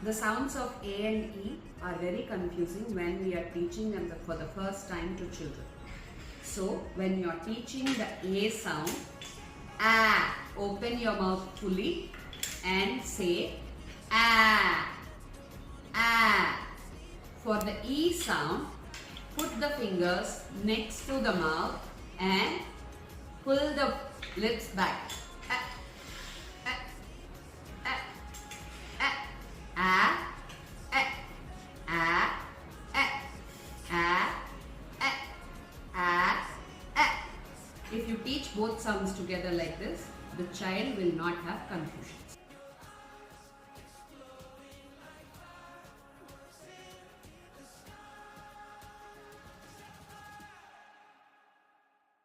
The sounds of A and E are very confusing when we are teaching them for the first time to children. So, when you are teaching the A sound, A, open your mouth fully and say A, A. For the E sound, put the fingers next to the mouth and pull the lips back. If you teach both sounds together like this, the child will not have confusions.